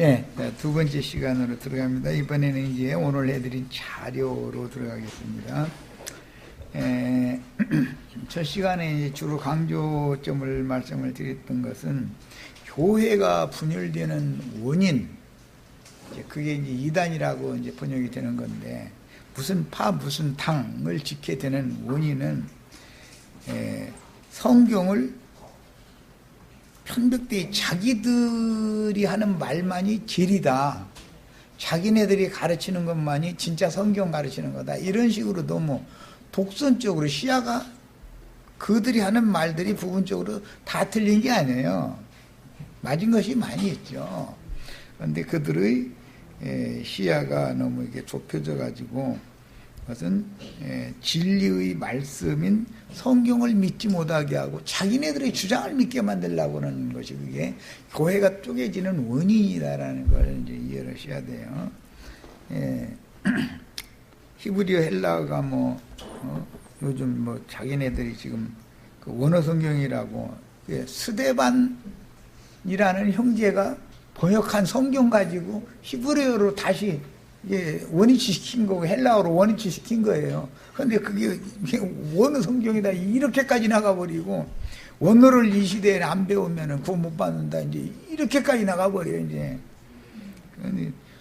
예, 두 번째 시간으로 들어갑니다. 이번에는 이제 오늘 해드린 자료로 들어가겠습니다. 첫 시간에 이제 주로 강조점을 말씀을 드렸던 것은 교회가 분열되는 원인, 그게 이제 이단이라고 이제 번역이 되는 건데, 무슨 파 무슨 당을 짓게 되는 원인은 성경을 편백되이 자기들이 하는 말만이 진리다, 자기네들이 가르치는 것만이 진짜 성경 가르치는 거다, 이런 식으로 너무 독선적으로 시야가 그들이 하는 말들이 부분적으로 다 틀린 게 아니에요. 맞은 것이 많이 있죠. 그런데 그들의 시야가 너무 이게 좁혀져 가지고 그것은 진리의 말씀인 성경을 믿지 못하게 하고 자기네들의 주장을 믿게 만들려고 하는 것이 그게 교회가 쪼개지는 원인이다라는 걸 이제 이해를 하셔야 돼요. 히브리어 헬라어가 요즘 자기네들이 지금 그 원어 성경이라고 스데반이라는 형제가 번역한 성경 가지고 히브리어로 다시 원위치 시킨 거고 헬라어로 원위치 시킨 거예요. 그런데 그게 원어 성경이다 이렇게까지 나가버리고, 원어를 이 시대에 안 배우면은 구원 못 받는다 이제 이렇게까지 나가버려요. 이제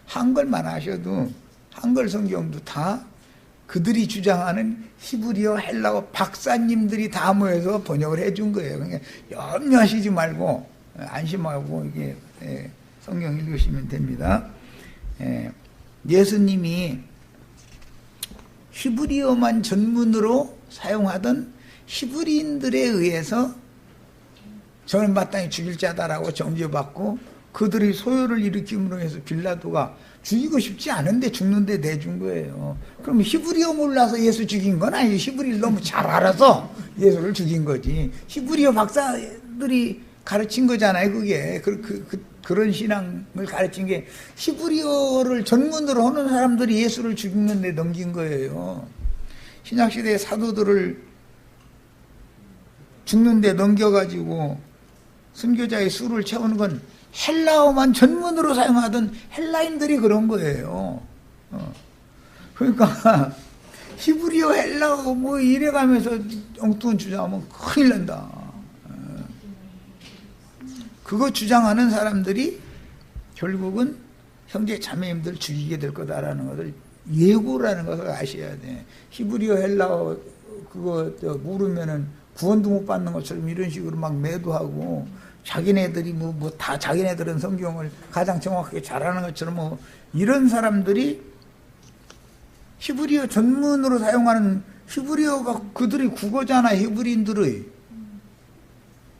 한글만 하셔도 한글 성경도 다 그들이 주장하는 히브리어 헬라어 박사님들이 다 모여서 번역을 해준 거예요. 그러니까 염려하시지 말고 안심하고 이게 성경 읽으시면 됩니다. 예수님이 히브리어만 전문으로 사용하던 히브리인들에 의해서 저는 마땅히 죽일 자다라고 정죄받고 그들의 소요를 일으킴으로 해서 빌라도가 죽이고 싶지 않은데 죽는데 내준 거예요. 그럼 히브리어 몰라서 예수 죽인 건 아니에요. 히브리를 너무 잘 알아서 예수를 죽인 거지. 히브리어 박사들이 가르친 거잖아요. 그게 그런 신앙을 가르친 게 히브리어를 전문으로 하는 사람들이 예수를 죽이는데 넘긴 거예요. 신약시대의 사도들을 죽는데 넘겨가지고 순교자의 수를 채우는 건 헬라어만 전문으로 사용하던 헬라인들이 그런 거예요. 그러니까 히브리어 헬라어 이래가면서 엉뚱한 주장하면 큰일 난다. 그거 주장하는 사람들이 결국은 형제 자매님들 죽이게 될 거다라는 것을 예고라는 것을 아셔야 돼. 히브리어 헬라어 그거 모르면은 구원도 못 받는 것처럼 이런 식으로 막 매도하고, 자기네들이 다 자기네들은 성경을 가장 정확하게 잘하는 것처럼 이런 사람들이 히브리어 전문으로 사용하는, 히브리어가 그들의 국어잖아, 히브리인들의.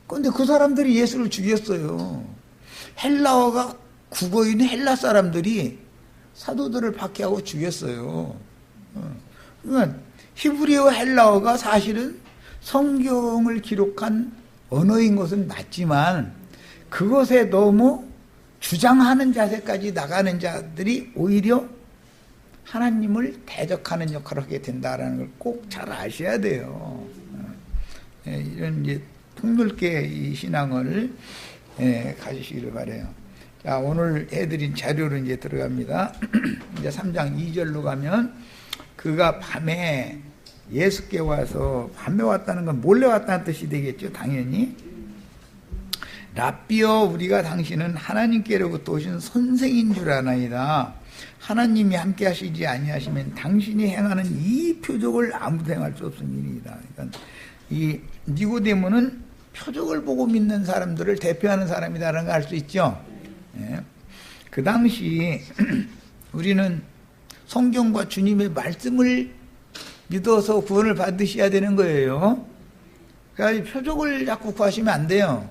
그런데 그 사람들이 예수를 죽였어요. 헬라어가 국어인 헬라 사람들이 사도들을 박해하고 죽였어요. 그러니까 히브리어 헬라어가 사실은 성경을 기록한 언어인 것은 맞지만 그것에 너무 주장하는 자세까지 나가는 자들이 오히려 하나님을 대적하는 역할을 하게 된다는 걸 꼭 잘 아셔야 돼요. 이런 이제 폭넓게 이 신앙을 가지시기를 바라요. 자, 오늘 해드린 자료로 이제 들어갑니다. 이제 3장 2절로 가면, 그가 밤에 예수께 와서, 밤에 왔다는 건 몰래 왔다는 뜻이 되겠죠, 당연히. 랍비여, 우리가 당신은 하나님께로부터 오신 선생인 줄 아나이다. 하나님이 함께 하시지 아니하시면 당신이 행하는 이 표적을 아무도 행할 수 없음이니이다. 그러니까 이 니고데모는 표적을 보고 믿는 사람들을 대표하는 사람이다라는 걸 알 수 있죠. 그 당시 우리는 성경과 주님의 말씀을 믿어서 구원을 받으셔야 되는 거예요. 그러니까 표적을 자꾸 구하시면 안 돼요.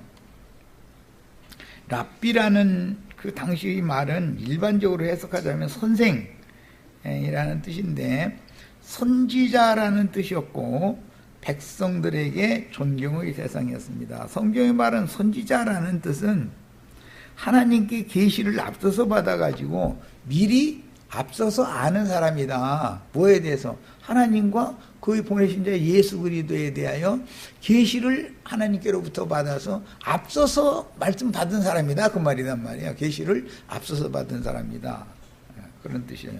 랍비라는 그 당시 말은 일반적으로 해석하자면 선생이라는 뜻인데, 선지자라는 뜻이었고 백성들에게 존경의 대상이었습니다. 성경의 말은 선지자라는 뜻은 하나님께 계시를 앞서서 받아가지고 미리 앞서서 아는 사람이다. 뭐에 대해서? 하나님과 그 보내신 자 예수 그리스도에 대하여 계시를 하나님께로부터 받아서 앞서서 말씀 받은 사람이다 그 말이란 말이야. 계시를 앞서서 받은 사람이다 그런 뜻이에요.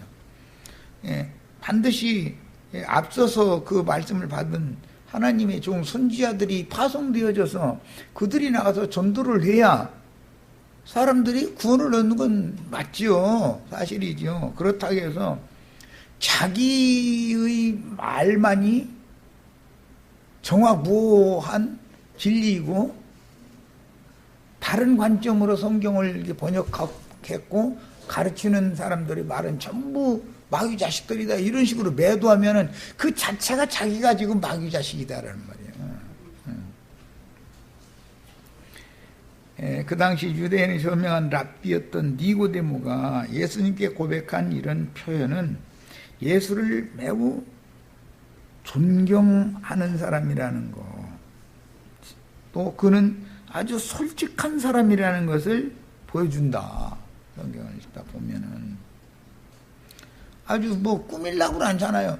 예, 반드시 앞서서 그 말씀을 받은 하나님의 종 선지자들이 파송되어져서 그들이 나가서 전도를 해야 사람들이 구원을 얻는 건 맞지요. 사실이지요. 그렇다고 해서 자기의 말만이 정확무오한 진리이고 다른 관점으로 성경을 번역했고 가르치는 사람들의 말은 전부 마귀 자식들이다 이런 식으로 매도하면은 그 자체가 자기가 지금 마귀 자식이다라는 말이에요. 그 당시 유대인의 저명한 랍비였던 니고데모가 예수님께 고백한 이런 표현은 예수를 매우 존경하는 사람이라는 거, 또 그는 아주 솔직한 사람이라는 것을 보여준다. 성경을 읽다 보면은 아주 뭐 꾸밀라고는 않잖아요.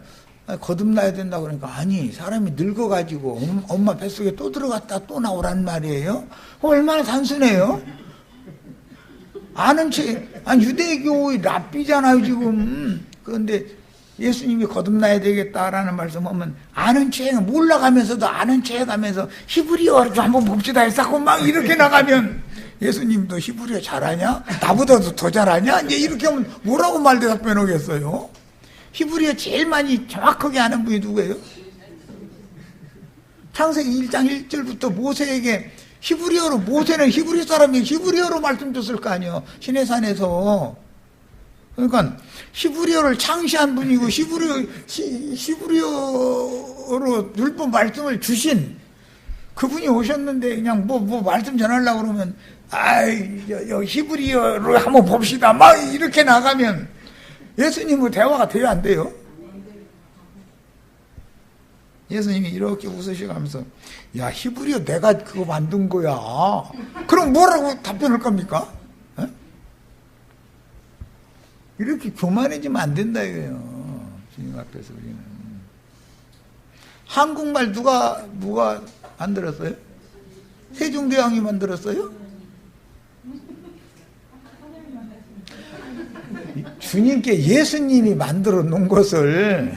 거듭나야 된다 그러니까 아니 사람이 늙어가지고 엄마 뱃속에 또 들어갔다 또 나오란 말이에요. 얼마나 단순해요. 아는 체 아니 유대교의 랍비잖아요 지금. 그런데 예수님이 거듭나야 되겠다라는 말씀하면 아는 체해 몰라가면서도 아는 체해가면서 히브리어를 좀 한번 봅시다 했었고 막 이렇게 나가면 예수님도 히브리어 잘하냐? 나보다도 더 잘하냐? 이제 이렇게 하면 뭐라고 말 대답해 놓겠어요? 히브리어 제일 많이 정확하게 아는 분이 누구예요? 창세기 1장 1절부터 모세에게 히브리어로, 모세는 히브리 사람이 히브리어로 말씀 줬을 거 아니에요. 시내산에서. 그러니까 히브리어를 창시한 분이고 히브리어로 율법 말씀을 주신 그분이 오셨는데 그냥 뭐 말씀 전하려고 그러면 히브리어로 한번 봅시다 막 이렇게 나가면 예수님과 대화가 돼야 안 돼요? 예수님이 이렇게 웃으셔가면서 야 히브리어 내가 그거 만든 거야. 그럼 뭐라고 답변할 겁니까? 에? 이렇게 교만해지면 안 된다 이거예요. 주님 앞에서 우리는. 한국말 누가 만들었어요? 세종대왕이 만들었어요? 주님께 예수님이 만들어 놓은 것을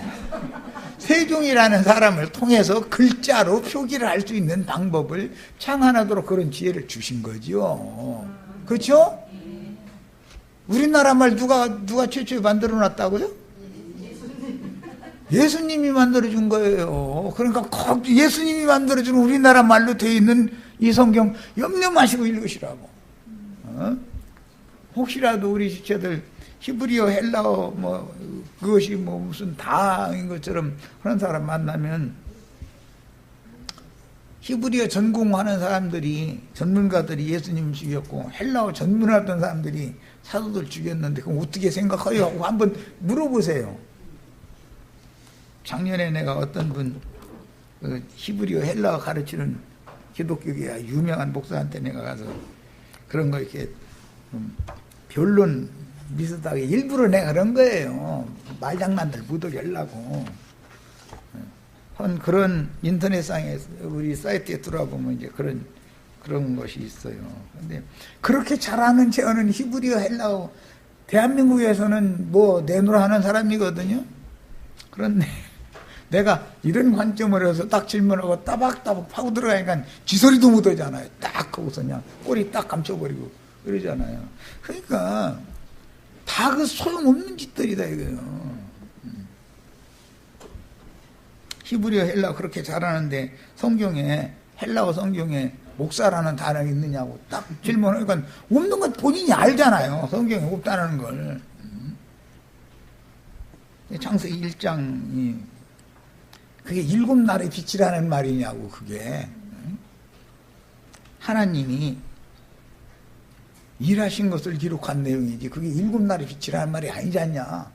세종이라는 사람을 통해서 글자로 표기를 할 수 있는 방법을 창안하도록 그런 지혜를 주신 거죠. 그렇죠? 우리나라 말 누가 최초에 만들어 놨다고요? 예수님이 만들어준 거예요. 그러니까 꼭 예수님이 만들어준 우리나라 말로 되어 있는 이 성경 염려 마시고 읽으시라고. 혹시라도 우리 지체들 히브리어, 헬라어 그것이 무슨 다인 것처럼 그런 사람 만나면 히브리어 전공하는 사람들이 전문가들이 예수님 죽였고 헬라어 전문하던 사람들이 사도들 죽였는데 그럼 어떻게 생각해요? 하고 한번 물어보세요. 작년에 내가 어떤 분 히브리어 헬라어 가르치는 기독교계 유명한 목사한테 내가 가서 그런 거 이렇게 변론 비슷하게 일부러 내가 그런 거예요. 말장난들 묻어게 하려고. 그런 인터넷상에 우리 사이트에 들어보면 이제 그런 것이 있어요. 근데 그렇게 잘하는 채어는 히브리어 헬라어 대한민국에서는 내놓으라 하는 사람이거든요. 그런데 내가 이런 관점으로 해서 딱 질문하고 따박따박 파고 들어가니까 쥐소리도 못 하잖아요. 딱 하고서 그냥 꼬리 딱 감춰버리고 그러잖아요. 그러니까 다 그 소용없는 짓들이다 이거예요. 히브리어 헬라어 그렇게 잘하는데 성경에 헬라어 성경에 목사라는 단어가 있느냐고 딱 질문하니까 없는 건 본인이 알잖아요. 성경에 없다는 걸. 창세기 1장이 그게 7날의 빛이라는 말이냐고. 그게 하나님이 일하신 것을 기록한 내용이지 그게 7날의 빛이라는 말이 아니잖냐.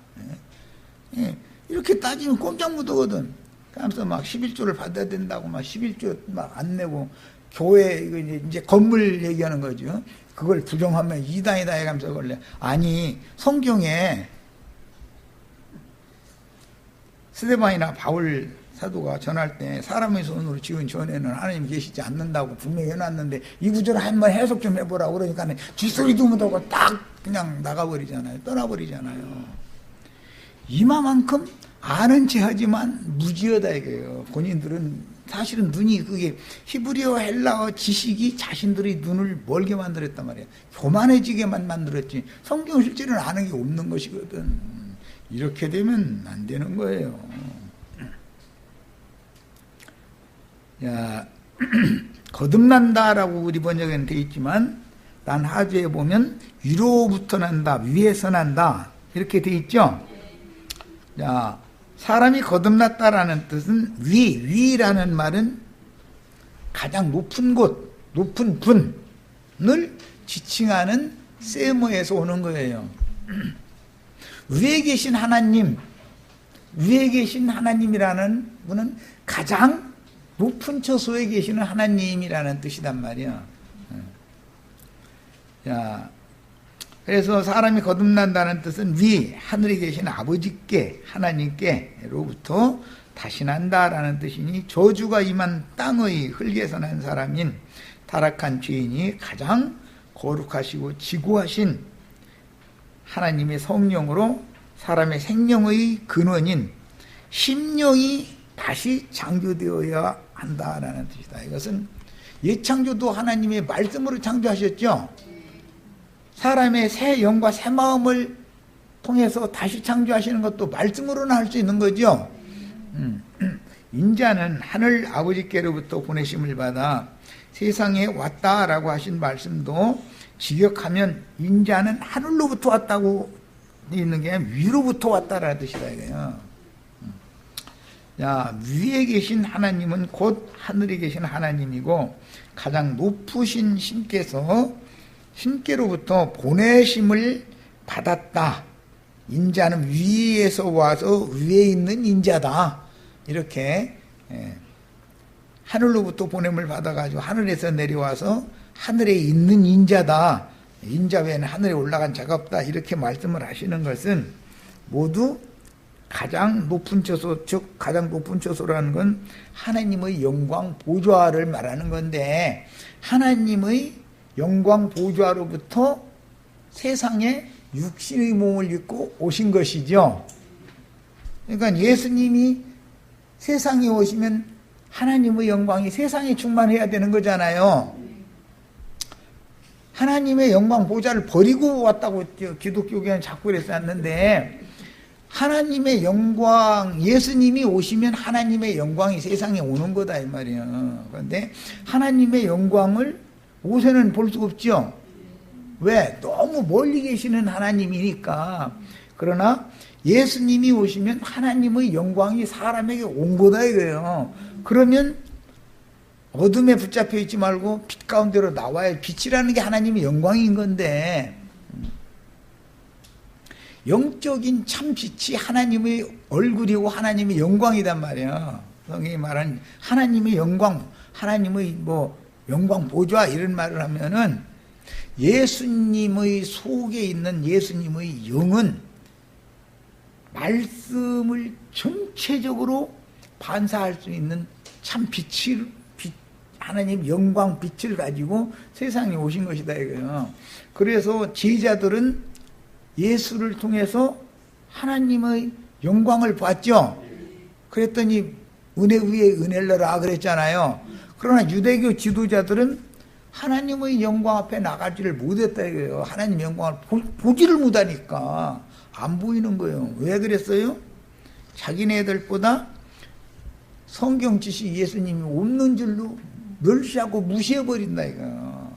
이렇게 따지면 꼼짝 못하거든. 그래서 막 11조를 받아야 된다고 막 11조 막 안 내고 교회 이거 이제 건물 얘기하는 거죠. 그걸 부정하면 이단이다 해가면서 걸래. 아니 성경에 스데반이나 바울 사도가 전할 때 사람의 손으로 지은 전에는 하나님 계시지 않는다고 분명히 해놨는데 이 구절을 한번 해석 좀 해보라고 그러니까 쥐소리도 못하고 딱 그냥 나가버리잖아요. 떠나버리잖아요. 이마만큼 아는 체 하지만 무지하다 이거예요. 본인들은 사실은 눈이 그게 히브리어 헬라어 지식이 자신들의 눈을 멀게 만들었단 말이에요. 교만해지게만 만들었지 성경 실제로는 아는 게 없는 것이거든. 이렇게 되면 안 되는 거예요. 야, 거듭난다라고 우리 번역에는 되어 있지만 난 하주에 보면 위로부터 난다, 위에서 난다 이렇게 되어 있죠. 자, 사람이 거듭났다라는 뜻은 위라는 말은 가장 높은 곳, 높은 분을 지칭하는 세모에서 오는 거예요. 위에 계신 하나님, 위에 계신 하나님이라는 분은 가장 높은 처소에 계시는 하나님이라는 뜻이단 말이야. 자, 그래서 사람이 거듭난다는 뜻은 위, 하늘에 계신 아버지께, 하나님께로부터 다시 난다라는 뜻이니 저주가 임한 땅의 흙에서 난 사람인 타락한 죄인이 가장 거룩하시고 지고하신 하나님의 성령으로 사람의 생명의 근원인 심령이 다시 창조되어야 한다라는 뜻이다. 이것은 옛 창조도 하나님의 말씀으로 창조하셨죠. 사람의 새 영과 새 마음을 통해서 다시 창조하시는 것도 말씀으로는 할 수 있는 거죠. 인자는 하늘 아버지께로부터 보내심을 받아 세상에 왔다라고 하신 말씀도 직역하면 인자는 하늘로부터 왔다고 있는 게 아니라 위로부터 왔다라는 뜻이다 이거예요. 자, 위에 계신 하나님은 곧 하늘에 계신 하나님이고 가장 높으신 신께로부터 보내심을 받았다. 인자는 위에서 와서 위에 있는 인자다. 이렇게 하늘로부터 보냄을 받아가지고 하늘에서 내려와서 하늘에 있는 인자다. 인자 외에는 하늘에 올라간 자가 없다. 이렇게 말씀을 하시는 것은 모두 가장 높은 처소, 즉 가장 높은 처소라는 건 하나님의 영광 보좌를 말하는 건데 하나님의 영광 보좌로부터 세상에 육신의 몸을 입고 오신 것이죠. 그러니까 예수님이 세상에 오시면 하나님의 영광이 세상에 충만해야 되는 거잖아요. 하나님의 영광 보좌를 버리고 왔다고 기독교계는 자꾸 그랬었는데 하나님의 영광, 예수님이 오시면 하나님의 영광이 세상에 오는 거다 이 말이에요. 그런데 하나님의 영광을 옷에는 볼 수 없죠. 왜? 너무 멀리 계시는 하나님이니까. 그러나 예수님이 오시면 하나님의 영광이 사람에게 온 거다 이거예요. 그러면 어둠에 붙잡혀 있지 말고 빛 가운데로 나와야 빛이라는 게 하나님의 영광인 건데 영적인 참 빛이 하나님의 얼굴이고 하나님의 영광이단 말이에요. 성경이 말하는 하나님의 영광, 하나님의 영광 보좌 이런 말을 하면은 예수님의 속에 있는 예수님의 영은 말씀을 전체적으로 반사할 수 있는 참 하나님 영광 빛을 가지고 세상에 오신 것이다 이거예요. 그래서 제자들은 예수를 통해서 하나님의 영광을 봤죠. 그랬더니 은혜 위에 은혜를 넣으라 그랬잖아요. 그러나 유대교 지도자들은 하나님의 영광 앞에 나가지를 못했다 이거예요. 하나님의 영광을 보지를 못하니까 안 보이는 거예요. 왜 그랬어요? 자기네들보다 성경 지식 예수님이 없는 줄로 멸시하고 무시해버린다 이거.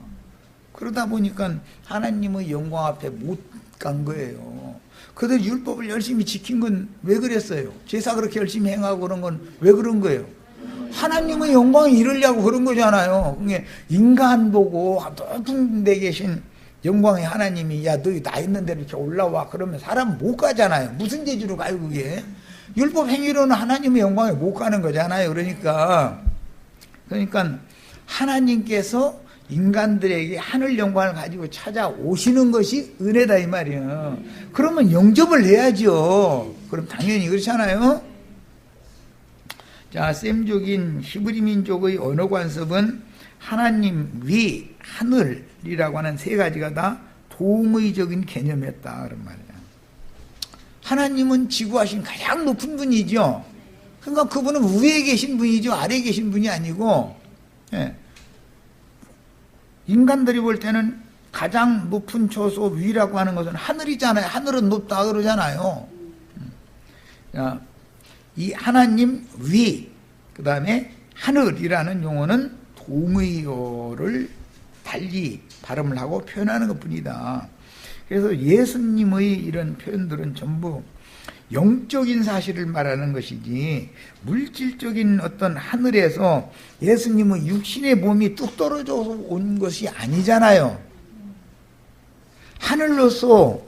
그러다 보니까 하나님의 영광 앞에 못 간 거예요. 그들 율법을 열심히 지킨 건 왜 그랬어요? 제사 그렇게 열심히 행하고 그런 건 왜 그런 거예요? 하나님의 영광이 이르려고 그런 거잖아요. 인간 보고 높은 데 계신 영광의 하나님이 야 너희 나 있는 데로 이렇게 올라와 그러면 사람 못 가잖아요. 무슨 재주로 가요 그게? 율법 행위로는 하나님의 영광에 못 가는 거잖아요. 그러니까 하나님께서 인간들에게 하늘 영광을 가지고 찾아오시는 것이 은혜다 이 말이에요. 그러면 영접을 해야죠. 그럼 당연히 그렇잖아요. 자, 셈족인 히브리 민족의 언어 관습은 하나님 위, 하늘이라고 하는 세 가지가 다 동의적인 개념이었다 그런 말이야. 하나님은 지구하신 가장 높은 분이죠. 그러니까 그분은 위에 계신 분이죠. 아래에 계신 분이 아니고, 예. 인간들이 볼 때는 가장 높은 초소 위라고 하는 것은 하늘이잖아요. 하늘은 높다 그러잖아요. 자, 이 하나님 위, 그 다음에 하늘이라는 용어는 동의어를 달리 발음을 하고 표현하는 것 뿐이다. 그래서 예수님의 이런 표현들은 전부 영적인 사실을 말하는 것이지 물질적인 어떤 하늘에서 예수님의 육신의 몸이 뚝 떨어져서 온 것이 아니잖아요. 하늘로서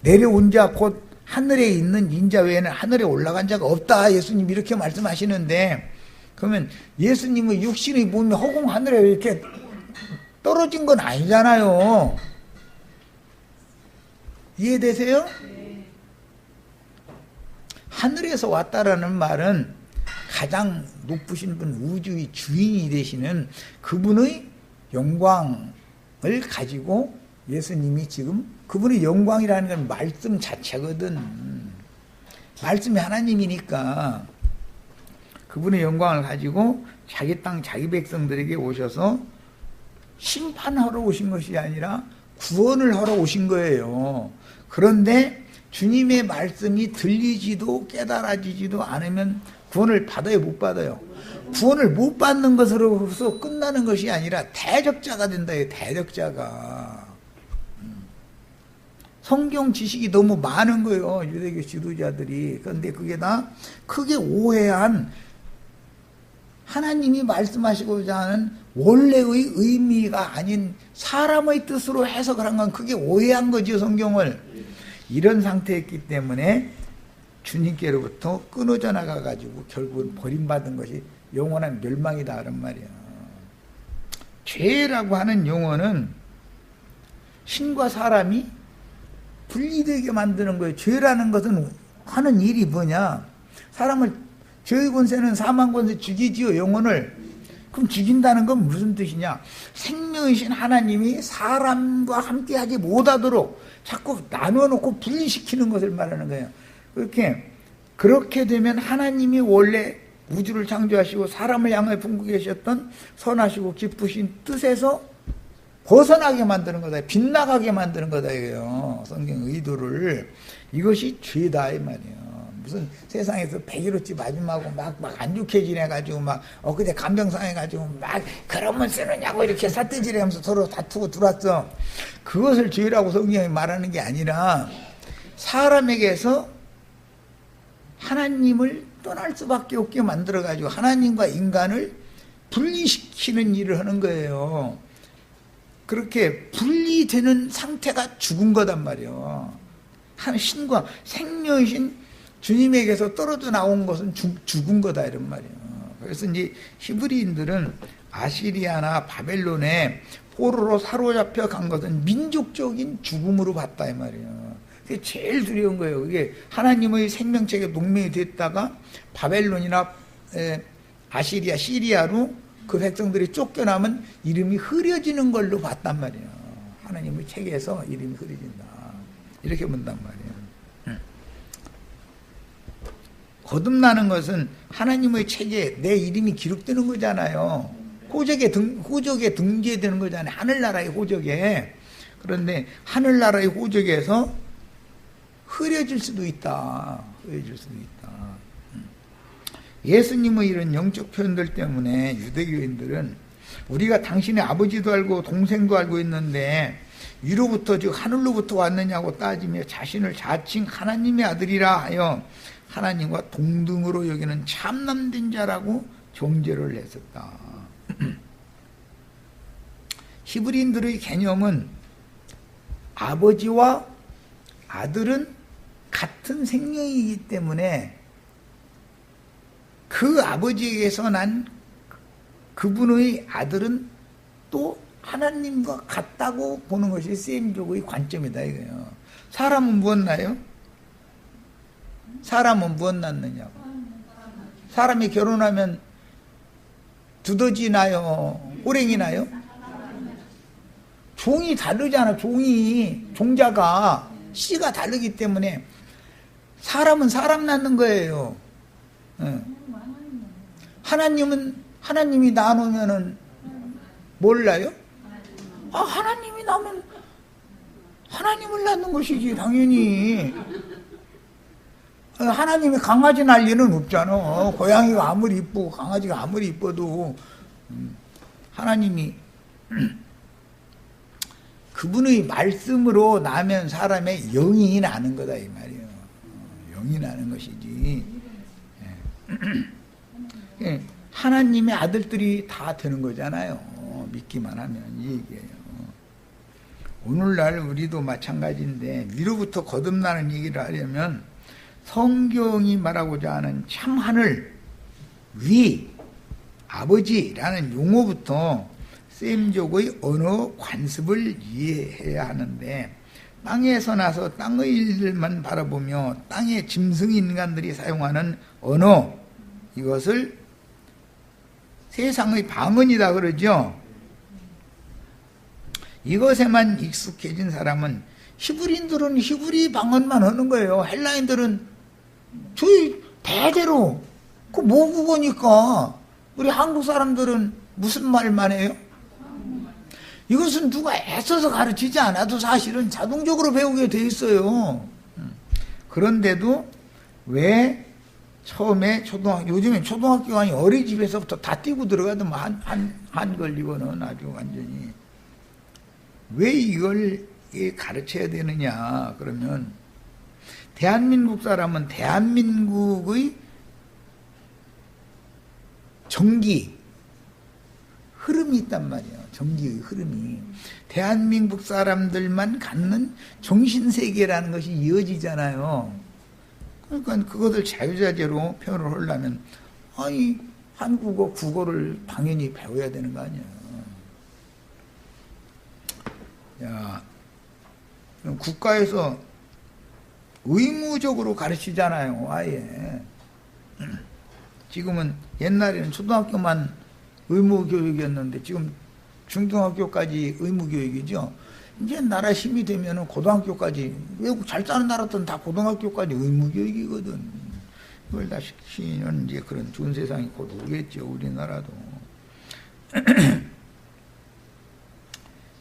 내려온 자 곧 하늘에 있는 인자 외에는 하늘에 올라간 자가 없다. 예수님 이렇게 말씀하시는데, 그러면 예수님의 육신의 몸이 허공 하늘에 이렇게 떨어진 건 아니잖아요. 이해되세요? 하늘에서 왔다라는 말은 가장 높으신 분, 우주의 주인이 되시는 그분의 영광을 가지고 예수님이 지금, 그분의 영광이라는 건 말씀 자체거든. 말씀이 하나님이니까 그분의 영광을 가지고 자기 땅, 자기 백성들에게 오셔서 심판하러 오신 것이 아니라 구원을 하러 오신 거예요. 그런데 주님의 말씀이 들리지도 깨달아지지도 않으면 구원을 받아요, 못 받아요? 구원을 못 받는 것으로서 끝나는 것이 아니라 대적자가 된다, 대적자가. 성경 지식이 너무 많은 거예요, 유대교 지도자들이. 그런데 그게 다 크게 오해한, 하나님이 말씀하시고자 하는 원래의 의미가 아닌 사람의 뜻으로 해석을 한 건 크게 오해한 거죠, 성경을. 이런 상태였기 때문에 주님께로부터 끊어져 나가가지고 결국은 버림받은 것이 영원한 멸망이다 그런 말이에요. 죄라고 하는 용어는 신과 사람이 분리되게 만드는 거예요. 죄라는 것은 하는 일이 뭐냐? 사람을, 죄의 권세는 사망 권세 죽이지요, 영혼을. 그럼 죽인다는 건 무슨 뜻이냐? 생명이신 하나님이 사람과 함께 하지 못하도록 자꾸 나눠놓고 분리시키는 것을 말하는 거예요. 그렇게 되면 하나님이 원래 우주를 창조하시고 사람을 향해 품고 계셨던 선하시고 기쁘신 뜻에서 벗어나게 만드는 거다. 빗나가게 만드는 거다, 이거요. 성경 의도를. 이것이 죄다, 이 말이에요. 무슨 세상에서 100일어치 맞음하고 막 안 좋게 지내가지고 막 엊그제 간병상해가지고 막 그러면 쓰느냐고 이렇게 삿대질하면서 서로 다투고 들어왔어. 그것을 죄라고 성경이 말하는 게 아니라 사람에게서 하나님을 떠날 수밖에 없게 만들어가지고 하나님과 인간을 분리시키는 일을 하는 거예요. 그렇게 분리되는 상태가 죽은 거단 말이에요. 신과 생명이신 주님에게서 떨어져 나온 것은 죽은 거다 이런 말이에요. 그래서 이제 히브리인들은 아시리아나 바벨론에 포로로 사로잡혀 간 것은 민족적인 죽음으로 봤다 이 말이에요. 그게 제일 두려운 거예요. 그게 하나님의 생명책에 농명이 됐다가 바벨론이나 아시리아, 시리아로 그 백성들이 쫓겨나면 이름이 흐려지는 걸로 봤단 말이에요. 하나님의 책에서 이름이 흐려진다. 이렇게 본단 말이에요. 거듭나는 것은 하나님의 책에 내 이름이 기록되는 거잖아요. 호적에 등재되는 거잖아요. 하늘나라의 호적에. 그런데 하늘나라의 호적에서 흐려질 수도 있다. 흐려질 수도 있다. 예수님의 이런 영적 표현들 때문에 유대교인들은 우리가 당신의 아버지도 알고 동생도 알고 있는데 위로부터 즉 하늘로부터 왔느냐고 따지며 자신을 자칭 하나님의 아들이라 하여 하나님과 동등으로 여기는 참남된 자라고 정죄를 했었다. 히브리인들의 개념은 아버지와 아들은 같은 생명이기 때문에 그 아버지에게서 난 그분의 아들은 또 하나님과 같다고 보는 것이 셈족의 관점이다 이거예요. 사람은 무엇 나요? 사람은 무엇 낳느냐고? 사람이 결혼하면 두더지 나요? 호랭이 나요? 종이 다르잖아. 종자가 씨가 다르기 때문에 사람은 사람 낳는 거예요. 하나님이 나누면은 몰라요? 하나님이 나면 하나님을 낳는 것이지 당연히. 하나님이 강아지 날 리는 없잖아. 고양이가 아무리 이쁘고 강아지가 아무리 이뻐도 하나님이 그분의 말씀으로 나면 사람의 영이 나는 거다 이 말이에요. 영이 나는 것이지. 하나님의 아들들이 다 되는 거잖아요. 믿기만 하면 이 얘기예요. 오늘날 우리도 마찬가지인데 위로부터 거듭나는 얘기를 하려면 성경이 말하고자 하는 참 하늘, 위, 아버지라는 용어부터 셈족의 언어 관습을 이해해야 하는데 땅에서 나서 땅의 일들만 바라보며 땅의 짐승 인간들이 사용하는 언어, 이것을 세상의 방언이다 그러죠. 이것에만 익숙해진 사람은 히브리인들은 히브리 방언만 하는 거예요. 헬라인들은 저희 대대로 그 모국어니까 우리 한국 사람들은 무슨 말만 해요? 이것은 누가 애써서 가르치지 않아도 사실은 자동적으로 배우게 돼 있어요. 그런데도 왜 처음에 요즘에 초등학교 아니 어린이집에서부터 다 띄고 들어가더만 한글 이거는 아주 완전히 왜 이걸 가르쳐야 되느냐 그러면 대한민국 사람은 대한민국의 정기 흐름이 있단 말이에요. 정기의 흐름이 대한민국 사람들만 갖는 정신세계라는 것이 이어지잖아요. 그러니까 그것을 자유자재로 표현을 하려면 아니 한국어 국어를 당연히 배워야 되는 거 아니에요. 야, 국가에서 의무적으로 가르치잖아요. 아예 지금은 옛날에는 초등학교만 의무교육이었는데 지금 중등학교까지 의무교육이죠. 이제 나라 힘이 되면은 고등학교까지, 외국 잘 사는 나라들은 다 고등학교까지 의무교육이거든. 그걸 다 시키는 이제 그런 좋은 세상이 곧 오겠죠. 우리나라도.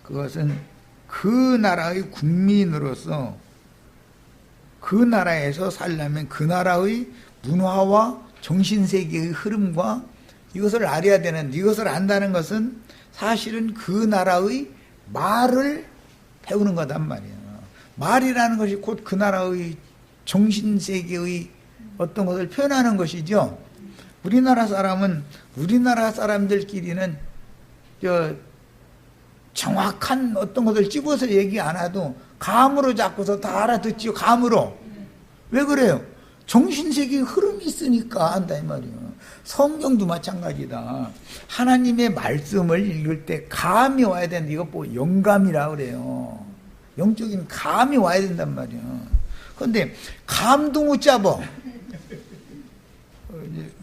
그것은 그 나라의 국민으로서 그 나라에서 살려면 그 나라의 문화와 정신세계의 흐름과 이것을 알아야 되는데, 이것을 안다는 것은 사실은 그 나라의 말을 배우는 거단 말이에요. 말이라는 것이 곧 그 나라의 정신세계의 어떤 것을 표현하는 것이죠. 우리나라 사람은 우리나라 사람들끼리는 정확한 어떤 것을 집어서 얘기 안 해도 감으로 잡고서 다 알아듣지요. 감으로. 왜 그래요? 정신세계의 흐름이 있으니까 한다 이 말이에요. 성경도 마찬가지다. 하나님의 말씀을 읽을 때 감이 와야 되는데 이것 보고 영감이라 그래요. 영적인 감이 와야 된단 말이에요. 그런데 감도 못 잡아.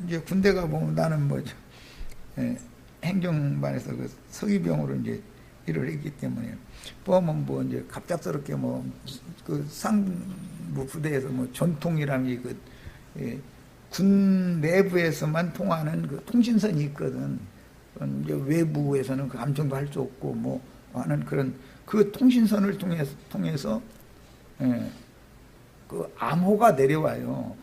이제 군대 가보면 나는 행정반에서 그 서기병으로 이제 일을 했기 때문에 보면 이제 갑작스럽게 그 상부 부대에서 전통이라는 게 군 내부에서만 통하는 그 통신선이 있거든. 이제 외부에서는 그 감청도 할 수 없고 하는 그런 그 통신선을 통해서 그 암호가 내려와요.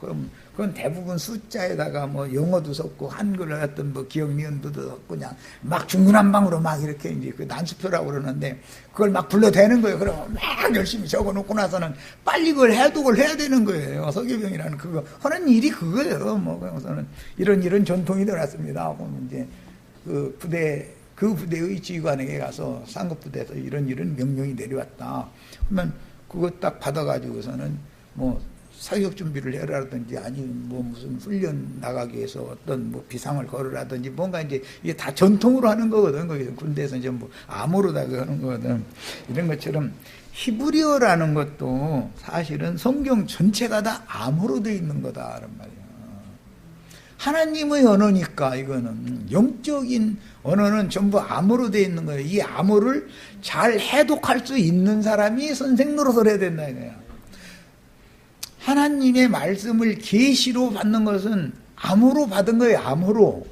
그건 대부분 숫자에다가 영어도 섞고 한글을 어떤 기억 니은도 섞고 그냥 막 중구난방으로 막 이렇게 이제 그 난수표라고 그러는데 그걸 막 불러대는 거예요. 그러면 막 열심히 적어놓고 나서는 빨리 그걸 해독을 해야 되는 거예요. 서기병이라는 그거 하는 일이 그거예요. 그래서는 이런 전통이 들어왔습니다. 하고 이제 그 부대의 지휘관에게 가서 상급 부대에서 이런 명령이 내려왔다. 그러면 그거 딱 받아가지고서는 사격 준비를 해라든지 아니면 무슨 훈련 나가기 위해서 어떤 비상을 걸으라든지 뭔가 이제 이게 다 전통으로 하는 거거든. 거기서 군대에서 이제 암호로 다 하는 거거든. 이런 것처럼 히브리어라는 것도 사실은 성경 전체가 다 암호로 되어 있는 거다란 말이야. 하나님의 언어니까. 이거는 영적인 언어는 전부 암호로 되어 있는 거예요. 이 암호를 잘 해독할 수 있는 사람이 선생 노릇을 해야 된다 이거예요. 하나님의 말씀을 계시로 받는 것은 암호로 받은 거예요. 암호로.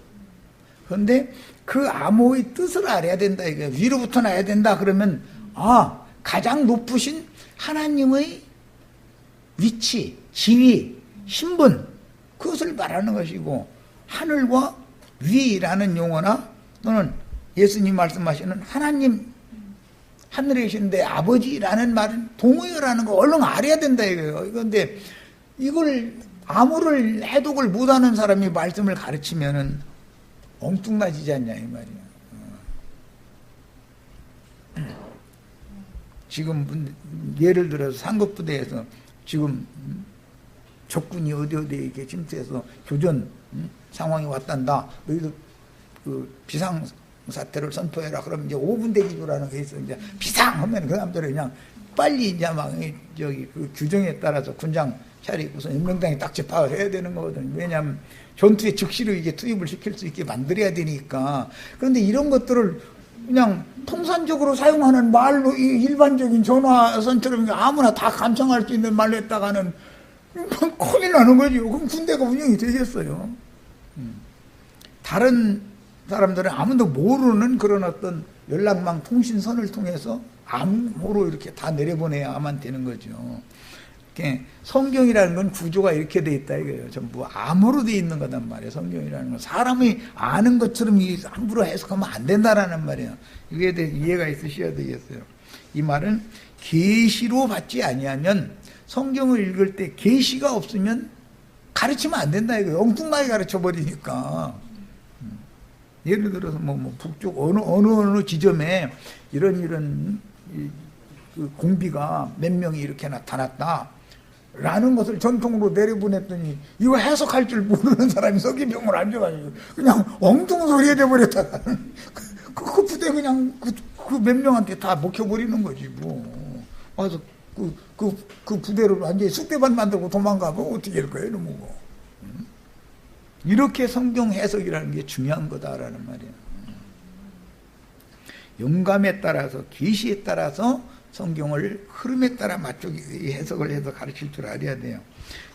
그런데 그 암호의 뜻을 알아야 된다 이거예요. 위로부터 나야 된다 그러면 가장 높으신 하나님의 위치, 지위, 신분, 그것을 말하는 것이고, 하늘과 위라는 용어나 또는 예수님 말씀하시는 하나님, 하늘에 계시는데 아버지라는 말은 동의어라는 거 얼른 알아야 된다 이거예요. 그런데 이걸 암호를 해독을 못하는 사람이 말씀을 가르치면은 엉뚱나지지 않냐 이 말이야. 지금 예를 들어서 상급부대에서 지금 적군이 어디 이렇게 침투해서 교전 상황이 왔단다. 너희도 그 비상사태를 선포해라. 그러면 이제 5분 대기조라는 게 있어. 이제 비상하면 그 사람들이 그냥 빨리 이제 막 저기 그 규정에 따라서 군장 차리고서 연명장에 딱 집합을 해야 되는 거거든. 왜냐하면 전투에 즉시로 이게 투입을 시킬 수 있게 만들어야 되니까. 그런데 이런 것들을 그냥 통산적으로 사용하는 말로, 일반적인 전화선처럼 아무나 다 감청할 수 있는 말로 했다가는 큰일 나는 거죠. 그럼 군대가 운영이 되겠어요. 다른 사람들은 아무도 모르는 그런 어떤 연락망 통신선을 통해서 암호로 이렇게 다 내려보내야만 되는 거죠. 성경이라는 건 구조가 이렇게 돼 있다 이거예요. 전부 암호로 돼 있는 거단 말이에요. 성경이라는 건 사람이 아는 것처럼 함부로 해석하면 안 된다라는 말이에요. 이거에 대해 이해가 있으셔야 되겠어요. 이 말은 계시로 받지 아니하면, 성경을 읽을 때 계시가 없으면 가르치면 안 된다 이거예요. 엉뚱하게 가르쳐 버리니까. 예를 들어서 뭐 북쪽 어느 지점에 이런 그 공비가 몇 명이 이렇게 나타났다 라는 것을 전통으로 내려보냈더니 이거 해석할 줄 모르는 사람이 서기병을 앉아가지고 그냥 엉뚱한 소리 해버렸다가 그 부대 그냥 그 몇 명한테 다 먹혀버리는 거지 뭐. 그래서 그 부대를 완전히 쑥대밭 만들고 도망가면 어떻게 할 거예요, 뭐. 이렇게 성경 해석이라는 게 중요한 거다라는 말이에요. 영감에 따라서, 계시에 따라서 성경을 흐름에 따라 맞춰 해석을 해서 가르칠 줄 알아야 돼요.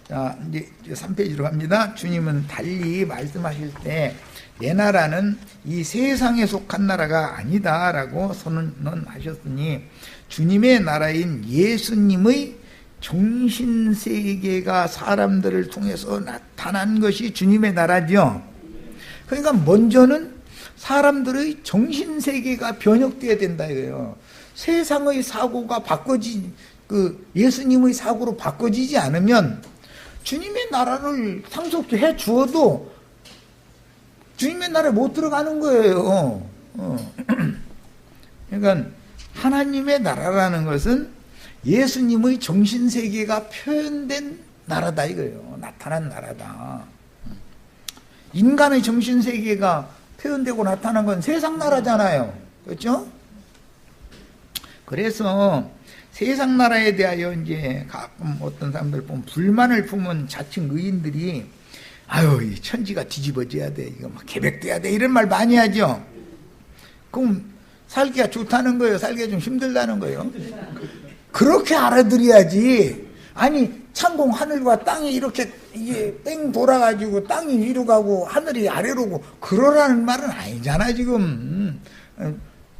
자, 이제 3페이지로 갑니다. 주님은 달리 말씀하실 때 내 나라는 이 세상에 속한 나라가 아니다라고 선언하셨으니, 주님의 나라인 예수님의 정신세계가 사람들을 통해서 나타난 것이 주님의 나라죠. 그러니까 먼저는 사람들의 정신세계가 변혁되어야 된다 이거예요. 세상의 사고가 예수님의 사고로 바꿔지지 않으면 주님의 나라를 상속해 주어도 주님의 나라에 못 들어가는 거예요. 그러니까 하나님의 나라라는 것은 예수님의 정신세계가 표현된 나라다 이거예요. 나타난 나라다. 인간의 정신세계가 표현되고 나타난 건 세상 나라잖아요. 그렇죠? 그래서 세상 나라에 대하여 이제 가끔 어떤 사람들 보면 불만을 품은 자칭 의인들이 이 천지가 뒤집어져야 돼. 이거 막 개벽돼야 돼. 이런 말 많이 하죠. 그럼 살기가 좋다는 거예요? 살기가 좀 힘들다는 거예요? 그렇게 알아들여야지. 아니, 창공 하늘과 땅이 이렇게 이게 뺑 돌아가지고 땅이 위로 가고 하늘이 아래로 오고 그러라는 말은 아니잖아, 지금.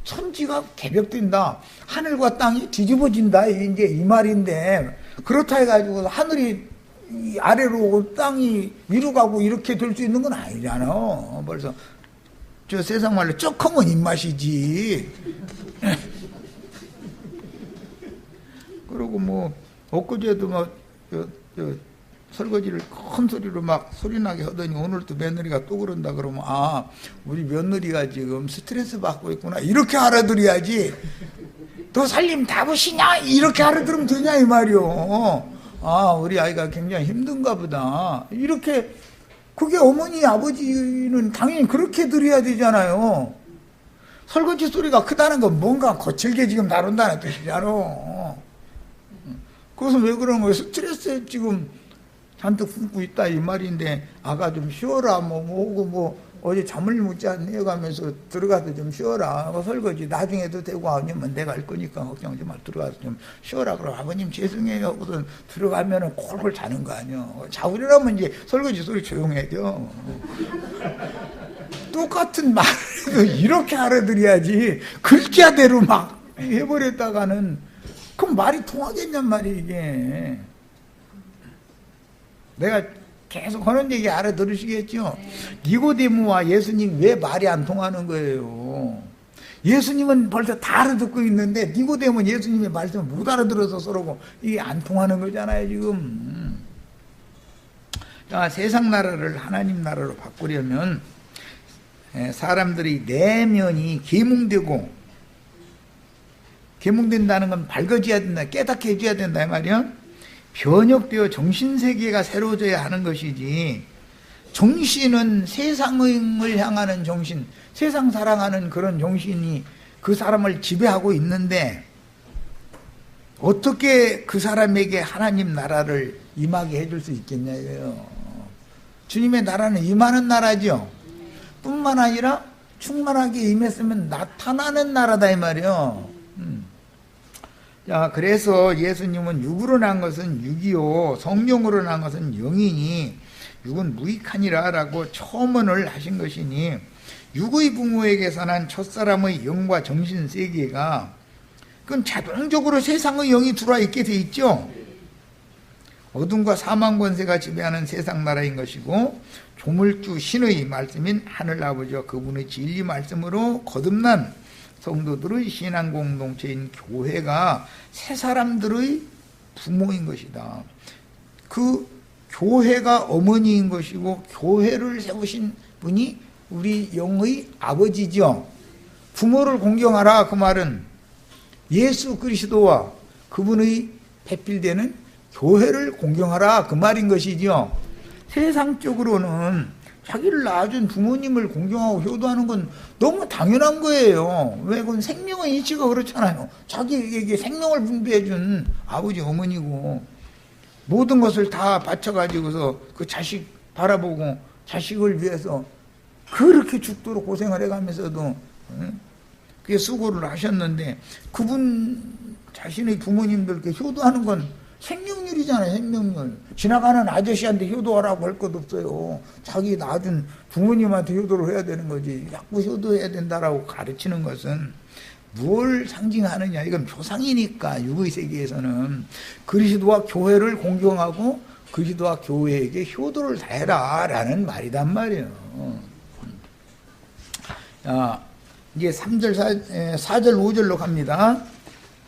천지가 개벽된다. 하늘과 땅이 뒤집어진다. 이제 이 말인데, 그렇다 해가지고 하늘이 아래로 오고 땅이 위로 가고 이렇게 될 수 있는 건 아니잖아. 벌써 저 세상 말로 쪼커먼 입맛이지. 그리고 뭐 엊그제도 막 설거지를 큰 소리로 막 소리나게 하더니 오늘도 며느리가 또 그런다 그러면 우리 며느리가 지금 스트레스 받고 있구나 이렇게 알아들어야지. 너 살림 다 보시냐 이렇게 알아들으면 되냐 이 말이요. 우리 아이가 굉장히 힘든가 보다 이렇게. 그게 어머니 아버지는 당연히 그렇게 들어야 되잖아요. 설거지 소리가 크다는 건 뭔가 거칠게 지금 다룬다는 뜻이잖아. 그것은 왜 그런 거예요? 스트레스에 지금 잔뜩 품고 있다 이 말인데 아가 좀 쉬어라 뭐 어제 잠을 못 잤네 가면서 들어가서 좀 쉬어라 설거지 나중에도 되고 아니면 내가 할 거니까 걱정하지 마 들어가서 좀 쉬어라 그러고 아버님 죄송해요 하고서 들어가면은 콜콜 자는 거 아니야. 자우리라면 이제 설거지 소리 조용해져. 똑같은 말을 이렇게 알아들어야지 글자대로 막 해버렸다가는 그럼 말이 통하겠냔 말이야 이게. 내가 계속 하는 얘기 알아들으시겠죠? 니고데모와 예수님 왜 말이 안 통하는 거예요? 예수님은 벌써 다 알아듣고 있는데 니고데모는 예수님의 말씀을 못 알아들어서 서로고 이게 안 통하는 거잖아요 지금. 자, 세상 나라를 하나님 나라로 바꾸려면 사람들의 내면이 계몽된다는 건 밝아져야 된다, 깨닫게 해줘야 된다 이 말이야. 변혁되어 정신세계가 새로워져야 하는 것이지, 정신은 세상을 향하는 정신, 세상 사랑하는 그런 정신이 그 사람을 지배하고 있는데 어떻게 그 사람에게 하나님 나라를 임하게 해줄 수 있겠냐 이거예요. 주님의 나라는 임하는 나라죠. 뿐만 아니라 충만하게 임했으면 나타나는 나라다 이 말이에요. 자, 그래서 예수님은 육으로 난 것은 육이요 성령으로 난 것은 영이니 육은 무익하니라 라고 첨언을 하신 것이니, 육의 부모에게서 난 첫사람의 영과 정신 세계가 그건 자동적으로 세상의 영이 들어와 있게 돼 있죠. 어둠과 사망 권세가 지배하는 세상 나라인 것이고, 조물주 신의 말씀인 하늘아버지와 그분의 진리 말씀으로 거듭난 성도들의 신앙 공동체인 교회가 새 사람들의 부모인 것이다. 그 교회가 어머니인 것이고 교회를 세우신 분이 우리 영의 아버지죠. 부모를 공경하라 그 말은 예수 그리스도와 그분의 배필되는 교회를 공경하라 그 말인 것이죠. 세상적으로는 자기를 낳아준 부모님을 공경하고 효도하는 건 너무 당연한 거예요. 왜? 그건 생명의 이치가 그렇잖아요. 자기에게 생명을 분배해준 아버지 어머니고 모든 것을 다 바쳐가지고서 그 자식 바라보고 자식을 위해서 그렇게 죽도록 고생을 해가면서도 그게 수고를 하셨는데, 그분 자신의 부모님들께 효도하는 건 생명률이잖아요. 생명률. 지나가는 아저씨한테 효도하라고 할 것 없어요. 자기 낳아준 부모님한테 효도를 해야 되는 거지. 자꾸 효도해야 된다라고 가르치는 것은 뭘 상징하느냐, 이건 표상이니까. 육의 세계에서는 그리스도와 교회를 공경하고 그리스도와 교회에게 효도를 다해라 라는 말이단 말이에요. 자, 이제 4절 5절로 갑니다.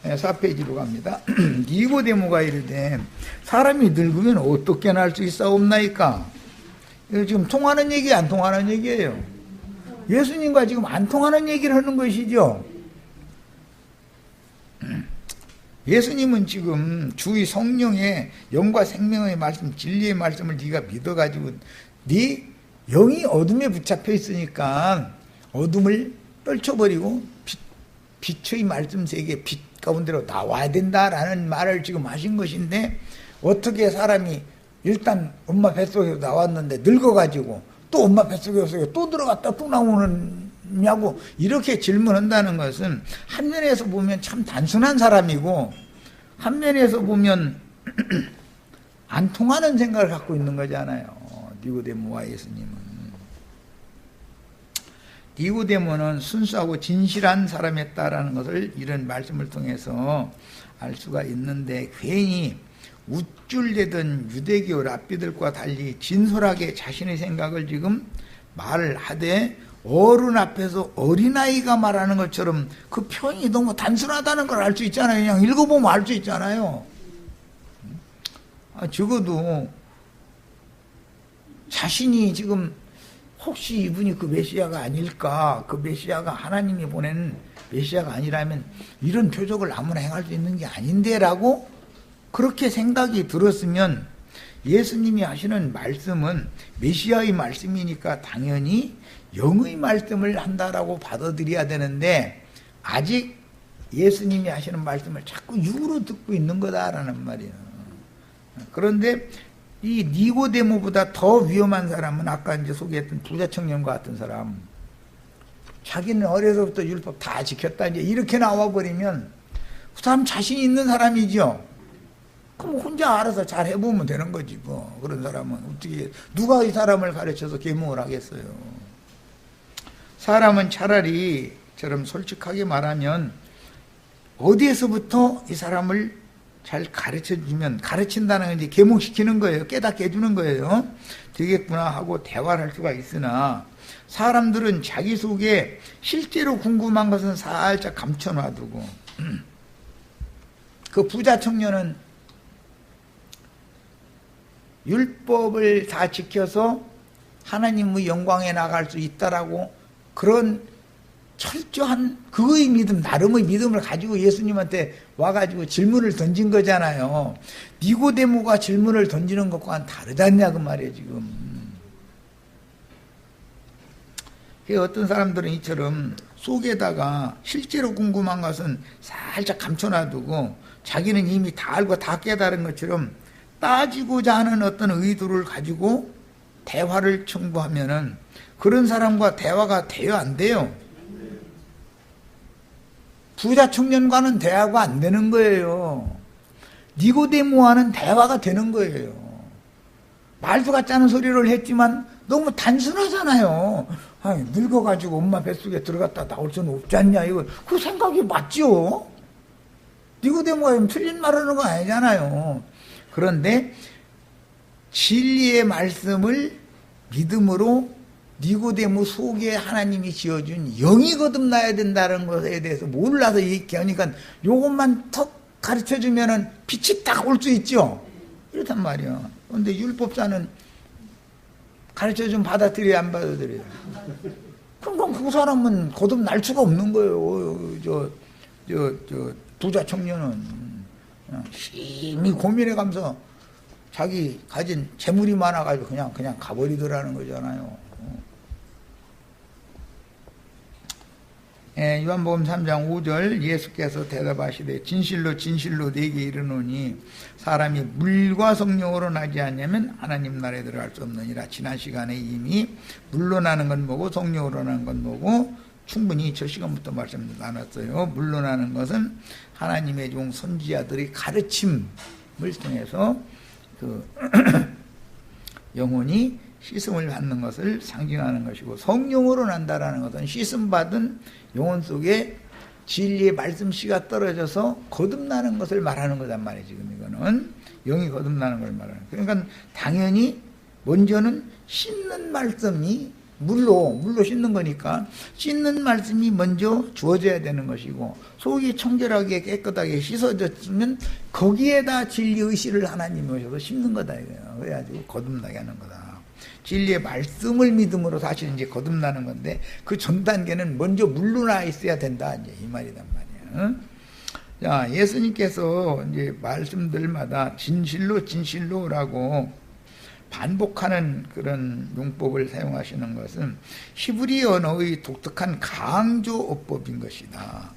4페이지로 갑니다. 니고데모가 이르되 사람이 늙으면 어떻게 날 수 있사옵나이까? 이거 지금 통하는 얘기 안 통하는 얘기예요. 예수님과 지금 안 통하는 얘기를 하는 것이죠. 예수님은 지금 주의 성령의 영과 생명의 말씀, 진리의 말씀을 네가 믿어가지고 네 영이 어둠에 붙잡혀 있으니까 어둠을 떨쳐버리고 빛의 말씀 세계, 빛 가운데로 나와야 된다라는 말을 지금 하신 것인데, 어떻게 사람이 일단 엄마 뱃속에서 나왔는데 늙어가지고 또 엄마 뱃속에서 또 들어갔다 또 나오느냐고 이렇게 질문한다는 것은 한 면에서 보면 참 단순한 사람이고 한 면에서 보면 안 통하는 생각을 갖고 있는 거잖아요. 니고데모와 예수님은. 니고데모는 순수하고 진실한 사람이었다라는 것을 이런 말씀을 통해서 알 수가 있는데, 괜히 우쭐대던 유대교 랍비들과 달리 진솔하게 자신의 생각을 지금 말을 하되 어른 앞에서 어린아이가 말하는 것처럼 그 표현이 너무 단순하다는 걸 알 수 있잖아요. 그냥 읽어보면 알 수 있잖아요. 적어도 자신이 지금 혹시 이분이 그 메시아가 아닐까, 그 메시아가 하나님이 보낸 메시아가 아니라면 이런 표적을 아무나 행할 수 있는 게 아닌데 라고 그렇게 생각이 들었으면, 예수님이 하시는 말씀은 메시아의 말씀이니까 당연히 영의 말씀을 한다라고 받아들여야 되는데, 아직 예수님이 하시는 말씀을 자꾸 육으로 듣고 있는 거다라는 말이에요. 그런데 이 니고데모보다 더 위험한 사람은 아까 이제 소개했던 부자 청년과 같은 사람. 자기는 어려서부터 율법 다 지켰다. 이제 이렇게 나와버리면 그 사람 자신 있는 사람이죠. 그럼 혼자 알아서 잘 해보면 되는 거지 뭐. 그런 사람은 어떻게 누가 이 사람을 가르쳐서 계몽을 하겠어요. 사람은 차라리 저럼 솔직하게 말하면 어디에서부터 이 사람을 잘 가르쳐주면, 가르친다는 건 이제 계몽시키는 거예요. 깨닫게 해주는 거예요. 되겠구나 하고 대화를 할 수가 있으나 사람들은 자기 속에 실제로 궁금한 것은 살짝 감춰놔두고 그 부자 청년은 율법을 다 지켜서 하나님의 영광에 나갈 수 있다라고 그런 철저한 그의 믿음, 나름의 믿음을 가지고 예수님한테 와가지고 질문을 던진 거잖아요. 니고데모가 질문을 던지는 것과는 다르지 않냐 그 말이에요 지금. 어떤 사람들은 이처럼 속에다가 실제로 궁금한 것은 살짝 감춰놔두고 자기는 이미 다 알고 다 깨달은 것처럼 따지고자 하는 어떤 의도를 가지고 대화를 청구하면은 그런 사람과 대화가 돼요 안 돼요? 부자 청년과는 대화가 안 되는 거예요. 니고데모와는 대화가 되는 거예요. 말도 같지 않은 소리를 했지만 너무 단순하잖아요. 아니, 늙어가지고 엄마 뱃속에 들어갔다 나올 수는 없지 않냐 이거 그 생각이 맞죠? 니고데모가 틀린 말 하는 거 아니잖아요. 그런데 진리의 말씀을 믿음으로 니고데모 속에 하나님이 지어준 영이 거듭나야 된다는 것에 대해서 몰라서 얘기하니까 요것만 턱 가르쳐주면은 빛이 딱 올 수 있죠. 이렇단 말이야. 그런데 율법사는 가르쳐주면 받아들여야 안 받아들여요. 그럼 그 사람은 거듭날 수가 없는 거예요. 부자 청년은 심히 고민해가면서 자기 가진 재물이 많아가지고 그냥 가버리더라는 거잖아요. 요한복음 3장 5절 예수께서 대답하시되 진실로 진실로 네게 이르노니 사람이 물과 성령으로 나지 않으면 하나님 나라에 들어갈 수 없느니라. 지난 시간에 이미 물로 나는 건 뭐고 성령으로 나는 건 뭐고 충분히 저 시간부터 말씀 나눴어요. 물로 나는 것은 하나님의 종 선지자들의 가르침을 통해서 그 영혼이 씻음을 받는 것을 상징하는 것이고, 성령으로 난다라는 것은 씻음 받은 영혼 속에 진리의 말씀 씨가 떨어져서 거듭나는 것을 말하는 거단 말이에요. 지금 이거는 영이 거듭나는 걸 말하는 거예요. 그러니까 당연히 먼저는 씻는 말씀이 물로 씻는 거니까 씻는 말씀이 먼저 주어져야 되는 것이고, 속이 청결하게 깨끗하게 씻어졌으면 거기에다 진리의 씨를 하나님이 오셔서 심는 거다 이거예요. 그래가지고 거듭나게 하는 거다. 진리의 말씀을 믿음으로 사실 이제 거듭나는 건데 그 전 단계는 먼저 물로 나 있어야 된다 이제 이 말이단 말이에요. 자, 예수님께서 이제 말씀들마다 진실로 진실로라고 반복하는 그런 용법을 사용하시는 것은 히브리 언어의 독특한 강조어법인 것이다.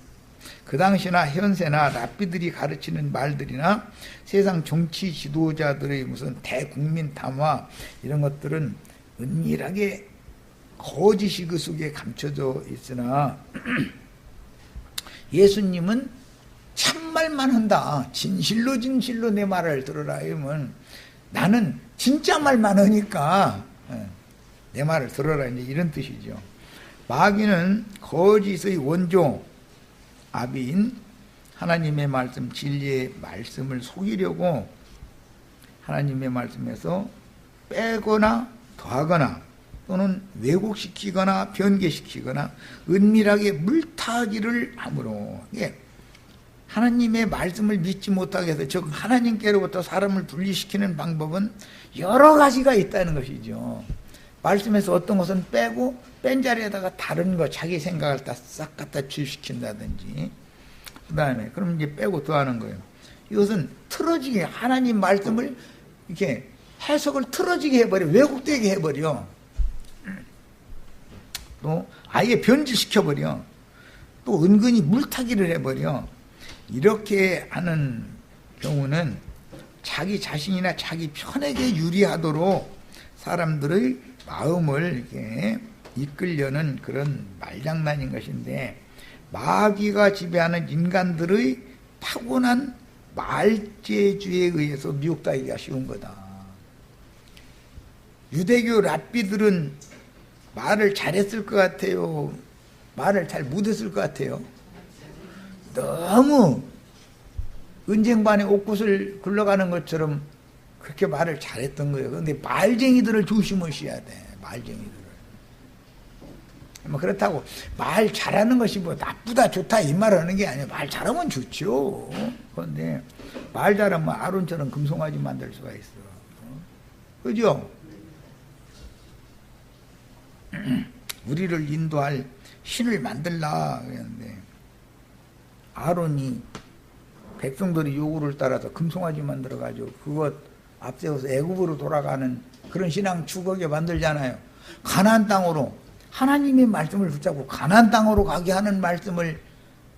그 당시나 현세나 랍비들이 가르치는 말들이나 세상 정치 지도자들의 무슨 대국민 담화 이런 것들은 은밀하게 거짓이 그 속에 감춰져 있으나 예수님은 참말만 한다. 진실로 진실로 내 말을 들으라. 이러면 나는 진짜 말만 하니까 내 말을 들어라 이제 이런 뜻이죠. 마귀는 거짓의 원조 아비인 하나님의 말씀 진리의 말씀을 속이려고 하나님의 말씀에서 빼거나 더하거나 또는 왜곡시키거나 변개시키거나 은밀하게 물타기를 함으로 하나님의 말씀을 믿지 못하게 해서, 즉 하나님께로부터 사람을 분리시키는 방법은 여러 가지가 있다는 것이죠. 말씀에서 어떤 것은 빼고 뺀 자리에다가 다른 거 자기 생각을 다 싹 갖다 주입시킨다든지, 그 다음에 그럼 이제 빼고 더하는 거예요. 이것은 틀어지게 하나님 말씀을 이렇게 해석을 틀어지게 해버려, 왜곡되게 해버려, 또 아예 변질시켜버려, 또 은근히 물타기를 해버려. 이렇게 하는 경우는 자기 자신이나 자기 편에게 유리하도록 사람들의 마음을 이렇게 이끌려는 그런 말장난인 것인데, 마귀가 지배하는 인간들의 타고난 말재주에 의해서 미혹당하기가 쉬운 거다. 유대교 랍비들은 말을 잘했을 것 같아요? 말을 잘 못했을 것 같아요? 너무 은쟁반에 옷굿을 굴러가는 것처럼 그렇게 말을 잘했던 거예요. 그런데 말쟁이들을 조심하셔야 돼. 말쟁이들을. 뭐 그렇다고 말 잘하는 것이 뭐 나쁘다 좋다 이 말을 하는 게 아니에요. 말 잘하면 좋죠. 그런데 말 잘하면 아론처럼 금송아지 만들 수가 있어. 그죠? 우리를 인도할 신을 만들라 그랬는데, 아론이 백성들이 요구를 따라서 금송아지 만들어가지고 그것 앞세워서 애굽으로 돌아가는 그런 신앙 추구하게 만들잖아요. 가나안 땅으로, 하나님의 말씀을 붙잡고 가나안 땅으로 가게 하는 말씀을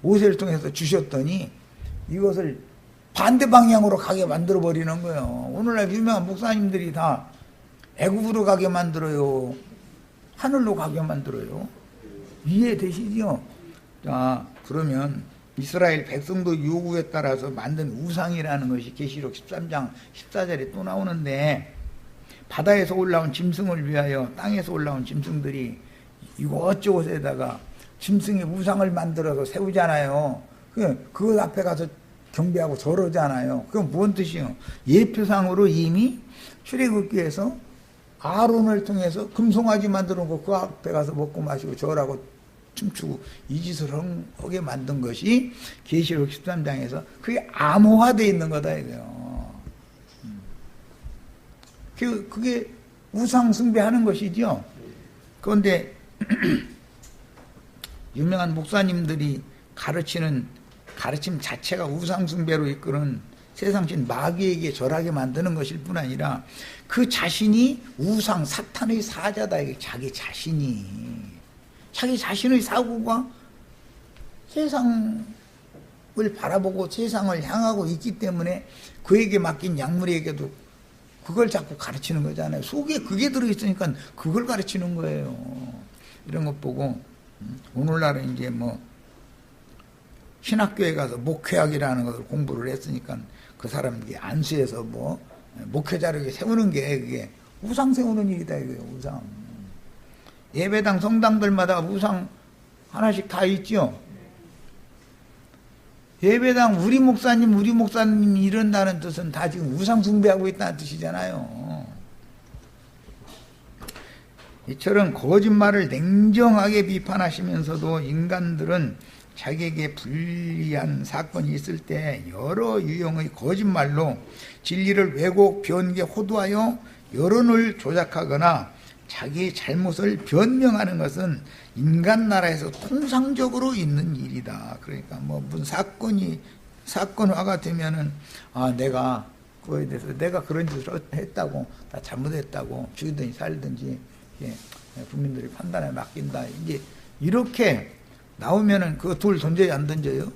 모세를 통해서 주셨더니 이것을 반대 방향으로 가게 만들어 버리는 거예요. 오늘날 유명한 목사님들이 다 애굽으로 가게 만들어요. 하늘로 가게 만들어요. 이해되시죠? 자, 그러면 이스라엘 백성도 요구에 따라서 만든 우상이라는 것이 계시록 13장 14절에 또 나오는데, 바다에서 올라온 짐승을 위하여 땅에서 올라온 짐승들이 이곳저곳에다가 짐승의 우상을 만들어서 세우잖아요. 그것 앞에 가서 경배하고 절하잖아요. 그건 뭔 뜻이요? 예표상으로 이미 출애굽기에서 아론을 통해서 금송아지 만들어 놓고 그 앞에 가서 먹고 마시고 절하고 춤추고 이 짓을 하게 만든 것이 계시록 13장에서 그게 암호화되어 있는 거다 이거요. 그게 우상 숭배하는 것이죠. 그런데 유명한 목사님들이 가르치는 가르침 자체가 우상 숭배로 이끄는 세상신 마귀에게 절하게 만드는 것일 뿐 아니라 그 자신이 우상 사탄의 사자다. 이게 자기 자신의 사고가 세상을 바라보고 세상을 향하고 있기 때문에 그에게 맡긴 약물에게도 그걸 자꾸 가르치는 거잖아요. 속에 그게 들어있으니까 그걸 가르치는 거예요. 이런 것 보고 오늘날은 이제 뭐 신학교에 가서 목회학이라는 것을 공부를 했으니까 그 사람들이 안수해서 뭐 목회자를 세우는 게 그게 우상 세우는 일이다 이거예요. 우상. 예배당 성당들마다 우상 하나씩 다 있죠. 예배당 우리 목사님이 이런다는 뜻은 다 지금 우상 숭배하고 있다는 뜻이잖아요. 이처럼 거짓말을 냉정하게 비판하시면서도 인간들은 자기에게 불리한 사건이 있을 때 여러 유형의 거짓말로 진리를 왜곡, 변개, 호도하여 여론을 조작하거나 자기 잘못을 변명하는 것은 인간 나라에서 통상적으로 있는 일이다. 그러니까 뭐 무슨 사건화가 되면은 내가 그거에 대해서 내가 그런 짓을 했다고, 나 잘못했다고 죽이든지 살든지 국민들이 판단에 맡긴다. 이제 이렇게 나오면은 그거 돌 던져야 안 던져요?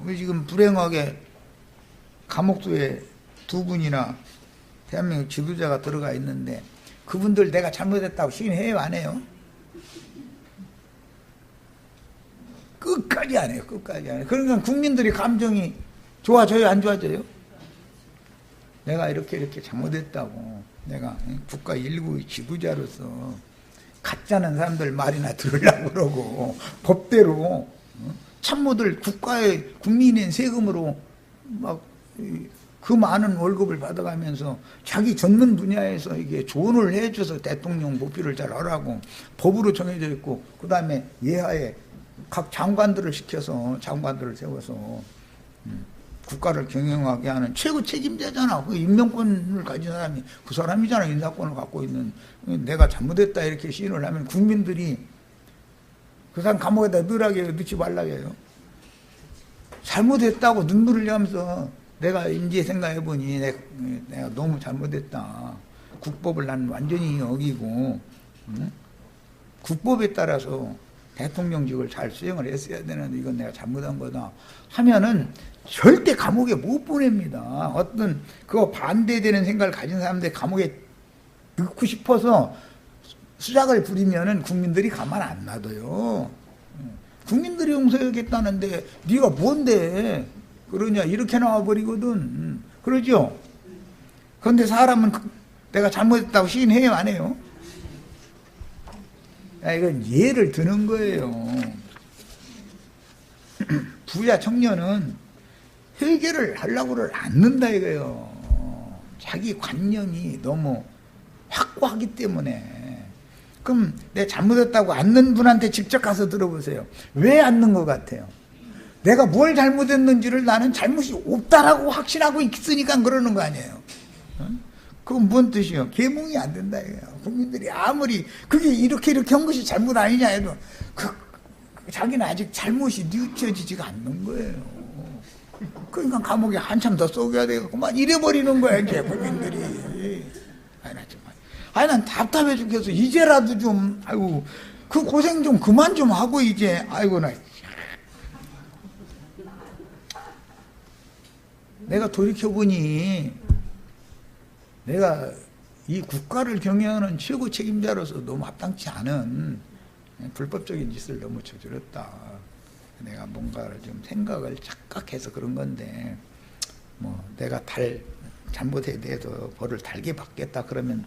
우리 지금 불행하게 감옥소에 두 분이나 대한민국 지도자가 들어가 있는데 그분들 내가 잘못했다고 시인해요, 안 해요? 끝까지 안 해요. 끝까지 안 해요. 그러니까 국민들이 감정이 좋아져요, 안 좋아져요? 내가 이렇게 잘못했다고, 내가 국가 일부의 지도자로서 가짜는 사람들 말이나 들으려고 그러고 법대로 참모들 국가의 국민의 세금으로 막 그 많은 월급을 받아가면서 자기 전문 분야에서 이게 조언을 해줘서 대통령 모피를 잘 하라고 법으로 정해져 있고, 그 다음에 예하에 각 장관들을 시켜서 장관들을 세워서 국가를 경영하게 하는 최고 책임자잖아. 그 임명권을 가진 사람이 그 사람이잖아. 인사권을 갖고 있는. 내가 잘못했다 이렇게 시인을 하면 국민들이 그 사람 감옥에다 넣으라고 해요, 넣지 말라고 해요. 잘못했다고 눈물을 흘리면서 내가 이제 생각해보니 내가 너무 잘못했다. 국법을 난 완전히 어기고 국법에 따라서 대통령직을 잘 수행을 했어야 되는데 이건 내가 잘못한 거다 하면은 절대 감옥에 못 보냅니다. 어떤 그거 반대되는 생각을 가진 사람들 감옥에 넣고 싶어서 수작을 부리면은 국민들이 가만 안 놔둬요. 국민들이 용서하겠다는데 네가 뭔데 그러냐 이렇게 나와버리거든. 그러죠? 그런데 사람은 내가 잘못했다고 시인해요 안 해요? 이건 예를 드는 거예요. 부자 청년은 회개를 하려고를 않는다 이거예요. 자기 관념이 너무 확고하기 때문에. 그럼 내가 잘못했다고 않는 분한테 직접 가서 들어보세요. 왜 않는 것 같아요? 내가 뭘 잘못했는지를 나는 잘못이 없다라고 확신하고 있으니까 그러는 거 아니에요. 그건 뭔 뜻이에요? 계몽이 안 된다 이거예요. 국민들이 아무리 그게 이렇게 한 것이 잘못 아니냐 해도 자기는 아직 잘못이 뉘우쳐지지가 않는 거예요. 그러니까 감옥에 한참 더 쏘겨야 되고 막 이래버리는 거야 이제 국민들이. 난 답답해 죽겠어. 이제라도 좀 아이고 그 고생 좀 그만 좀 하고 이제 아이고 나 내가 돌이켜보니 내가 이 국가를 경영하는 최고 책임자로서 너무 합당치 않은 불법적인 짓을 너무 저질렀다. 내가 뭔가를 좀 생각을 착각해서 그런 건데 뭐 내가 잘못에 대해서 벌을 달게 받겠다 그러면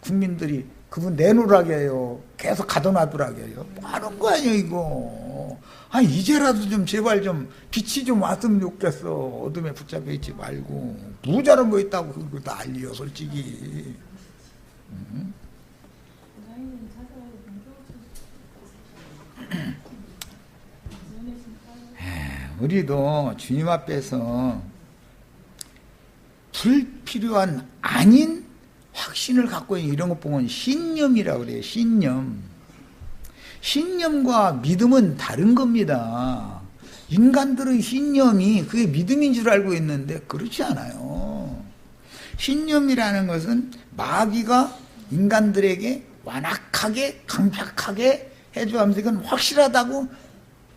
국민들이 그분 내놓으라게 해요. 계속 가둬놔두라게 해요. 뭐 하는 거 아니에요 이거. 이제라도 좀 제발 좀 빛이 좀 왔으면 좋겠어. 어둠에 붙잡혀 있지 말고. 부자란 거 있다고 그거 난리요 솔직히. 우리도 주님 앞에서 불필요한 아닌 확신을 갖고 있는 이런 것 보면 신념이라고 그래요. 신념과 믿음은 다른 겁니다. 인간들의 신념이 그게 믿음인 줄 알고 있는데 그렇지 않아요. 신념이라는 것은 마귀가 인간들에게 완악하게 강팍하게 해줘하면서 이건 확실하다고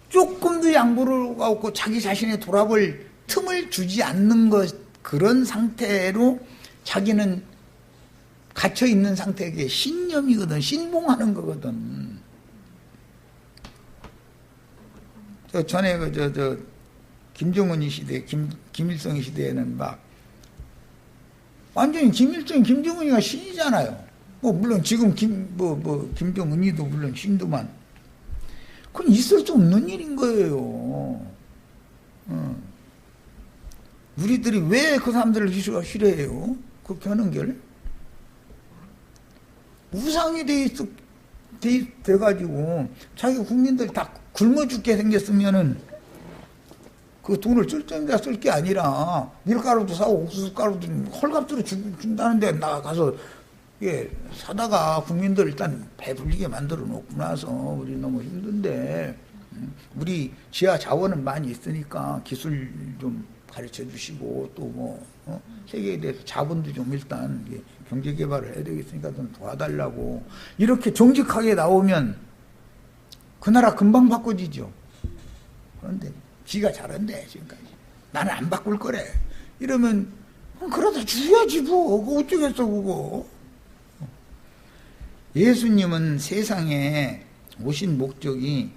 조금도 양보를 하고 자기 자신의 돌아볼 틈을 주지 않는 것, 그런 상태로 자기는 갇혀있는 상태에 신념이거든. 신봉하는 거거든. 전에 김정은이 시대, 김일성이 시대에는 막 완전히 김일성, 김정은이가 신이잖아요. 뭐 물론 지금 김정은이도 물론 신도만 그건 있을 수 없는 일인 거예요. 우리들이 왜 그 사람들을 싫어해요? 그렇게 하는 게 우상이 돼가지고 자기 국민들 다 굶어 죽게 생겼으면은 그 돈을 쓸 때인가 쓸 게 아니라 밀가루도 사고 옥수수 가루도 헐값으로 준다는데 나가서 사다가 국민들 일단 배불리게 만들어 놓고 나서 우리 너무 힘든데 우리 지하 자원은 많이 있으니까 기술 좀 가르쳐 주시고 또 세계에 대해서 자본도 좀 일단 경제 개발을 해야 되겠으니까 좀 도와달라고 이렇게 정직하게 나오면 그 나라 금방 바꿔지죠. 그런데 지가 잘한대 지금까지. 나는 안 바꿀 거래. 이러면 그러다 죽여야지 뭐. 그거 어쩌겠어 그거. 예수님은 세상에 오신 목적이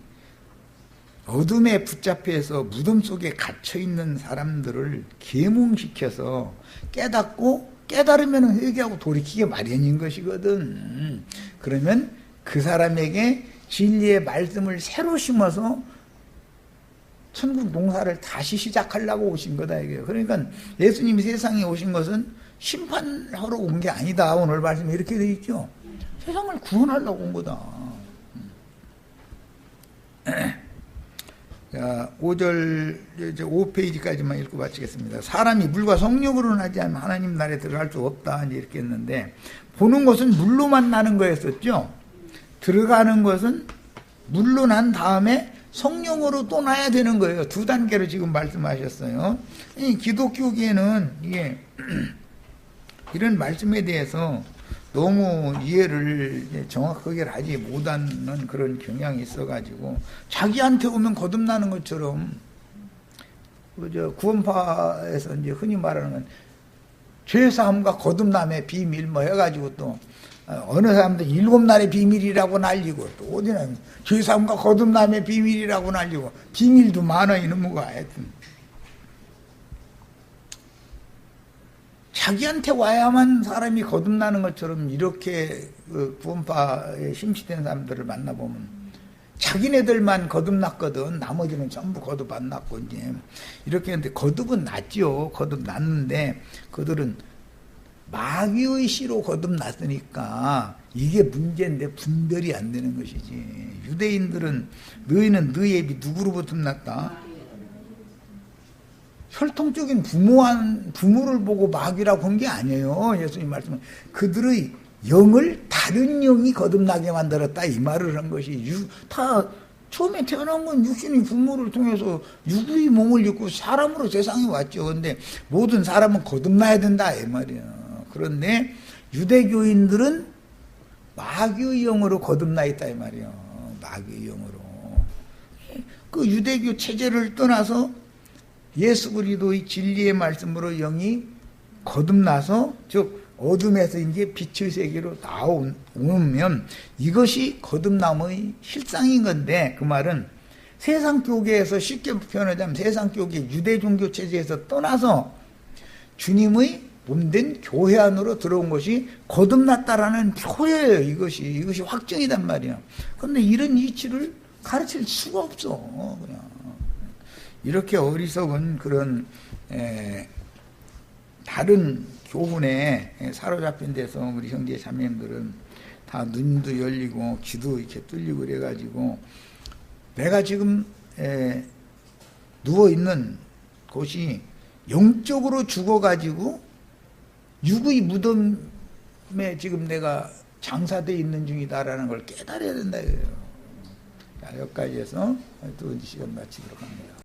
어둠에 붙잡혀서 무덤 속에 갇혀있는 사람들을 계몽시켜서 깨닫고 깨달으면 회개하고 돌이키게 마련인 것이거든. 그러면 그 사람에게 진리의 말씀을 새로 심어서 천국 농사를 다시 시작하려고 오신 거다 이게요. 그러니까 예수님이 세상에 오신 것은 심판하러 온 게 아니다. 오늘 말씀에 이렇게 되어 있죠. 세상을 구원하려고 온 거다. 자, 5절, 이제 5페이지까지만 읽고 마치겠습니다. 사람이 물과 성령으로 나지 않으면 하나님 나라에 들어갈 수 없다. 이렇게 했는데, 보는 것은 물로만 나는 거였었죠. 들어가는 것은 물로 난 다음에 성령으로 또 나야 되는 거예요. 두 단계로 지금 말씀하셨어요. 이 기독교계는 이런 말씀에 대해서 너무 이해를 이제 정확하게 하지 못하는 그런 경향이 있어가지고 자기한테 오면 거듭나는 것처럼 그저 구원파에서 이제 흔히 말하는 건 죄사함과 거듭남의 비밀 뭐 해가지고 또 어느 사람들 7날의 비밀이라고 날리고 또 어디는 죄사함과 거듭남의 비밀이라고 날리고 비밀도 많아 이놈과 하여튼 자기한테 와야만 사람이 거듭나는 것처럼 이렇게 그 구원파에 심취된 사람들을 만나보면 자기네들만 거듭났거든 나머지는 전부 거듭 안 났고 이제 이렇게 했는데 거듭은 났죠. 거듭 났는데 그들은 마귀의 씨로 거듭났으니까 이게 문제인데 분별이 안 되는 것이지. 유대인들은 너희는 너희 애비 누구로부터 났다? 혈통적인 부모를 보고 마귀라고 한 게 아니에요. 예수님 말씀은 그들의 영을 다른 영이 거듭나게 만들었다 이 말을 한 것이 다 처음에 태어난 건 육신의 부모를 통해서 육의 몸을 입고 사람으로 세상에 왔죠. 그런데 모든 사람은 거듭나야 된다 이 말이에요. 그런데 유대교인들은 마귀의 영으로 거듭나 있다 이 말이에요. 마귀의 영으로. 그 유대교 체제를 떠나서 예수 그리스도의 진리의 말씀으로 영이 거듭나서 즉 어둠에서 이제 빛의 세계로 나오면 이것이 거듭남의 실상인 건데 그 말은 세상 교계에서 쉽게 표현하자면 세상 교계 유대 종교 체제에서 떠나서 주님의 몸된 교회 안으로 들어온 것이 거듭났다라는 표예요. 이것이 확정이단 말이야. 그런데 이런 이치를 가르칠 수가 없어. 그냥 이렇게 어리석은 그런 다른 교훈에 사로잡힌 데서 우리 형제 자매님들은 다 눈도 열리고 귀도 이렇게 뚫리고 그래가지고 내가 지금 누워있는 곳이 영적으로 죽어가지고 육의 무덤에 지금 내가 장사되어 있는 중이다라는 걸 깨달아야 된다. 자, 여기까지 해서 두 번째 시간 마치도록 합니다.